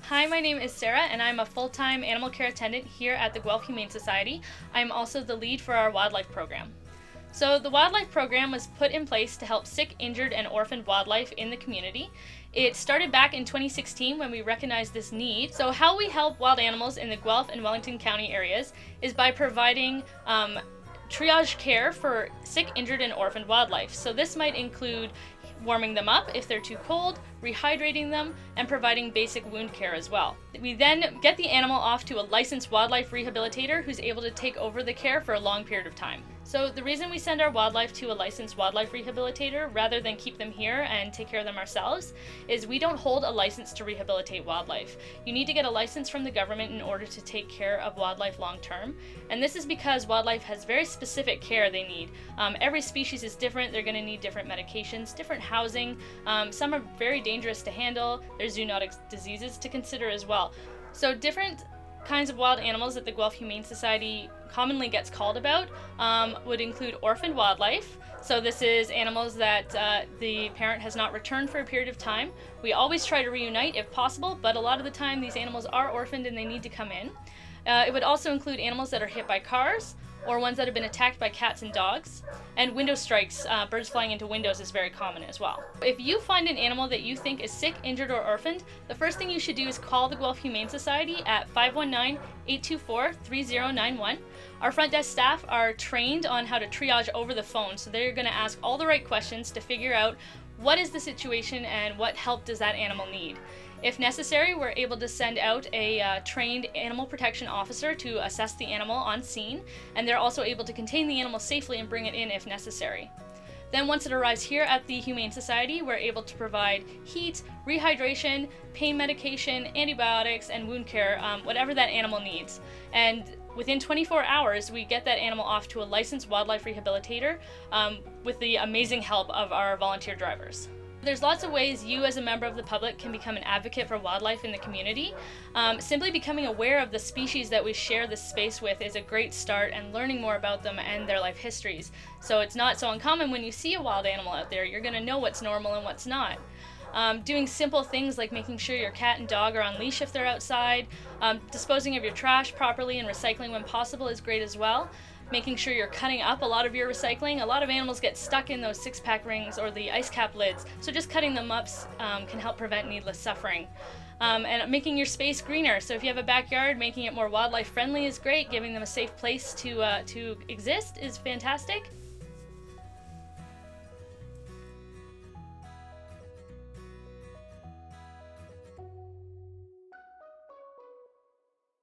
Hi, my name is Sarah, and I'm a full-time animal care attendant here at the Guelph Humane Society. I'm also the lead for our wildlife program. So the wildlife program was put in place to help sick, injured, and orphaned wildlife in the community. It started back in 2016 when we recognized this need. So how we help wild animals in the Guelph and Wellington County areas is by providing triage care for sick, injured, and orphaned wildlife. So this might include warming them up if they're too cold, rehydrating them, and providing basic wound care as well. We then get the animal off to a licensed wildlife rehabilitator who's able to take over the care for a long period of time. So the reason we send our wildlife to a licensed wildlife rehabilitator rather than keep them here and take care of them ourselves is we don't hold a license to rehabilitate wildlife. You need to get a license from the government in order to take care of wildlife long term. And this is because wildlife has very specific care they need. Every species is different. They're going to need different medications, different housing. Some are very dangerous to handle. There's zoonotic diseases to consider as well. So different kinds of wild animals that the Guelph Humane Society commonly gets called about would include orphaned wildlife. So this is animals that the parent has not returned for a period of time. We always try to reunite if possible, but a lot of the time these animals are orphaned and they need to come in. It would also include animals that are hit by cars or ones that have been attacked by cats and dogs. And window strikes, birds flying into windows, is very common as well. If you find an animal that you think is sick, injured, or orphaned, the first thing you should do is call the Guelph Humane Society at 519-824-3091. Our front desk staff are trained on how to triage over the phone, so they're going to ask all the right questions to figure out what is the situation and what help does that animal need. If necessary, we're able to send out a trained animal protection officer to assess the animal on scene, and they're also able to contain the animal safely and bring it in if necessary. Then once it arrives here at the Humane Society, we're able to provide heat, rehydration, pain medication, antibiotics, and wound care, whatever that animal needs. And within 24 hours, we get that animal off to a licensed wildlife rehabilitator with the amazing help of our volunteer drivers. There's lots of ways you as a member of the public can become an advocate for wildlife in the community. Simply becoming aware of the species that we share this space with is a great start, and learning more about them and their life histories. So it's not so uncommon when you see a wild animal out there, you're going to know what's normal and what's not. Doing simple things like making sure your cat and dog are on leash if they're outside, disposing of your trash properly and recycling when possible is great as well. Making sure you're cutting up a lot of your recycling. A lot of animals get stuck in those six-pack rings or the ice cap lids, so just cutting them up can help prevent needless suffering. And making your space greener. So if you have a backyard, making it more wildlife friendly is great. Giving them a safe place to exist is fantastic.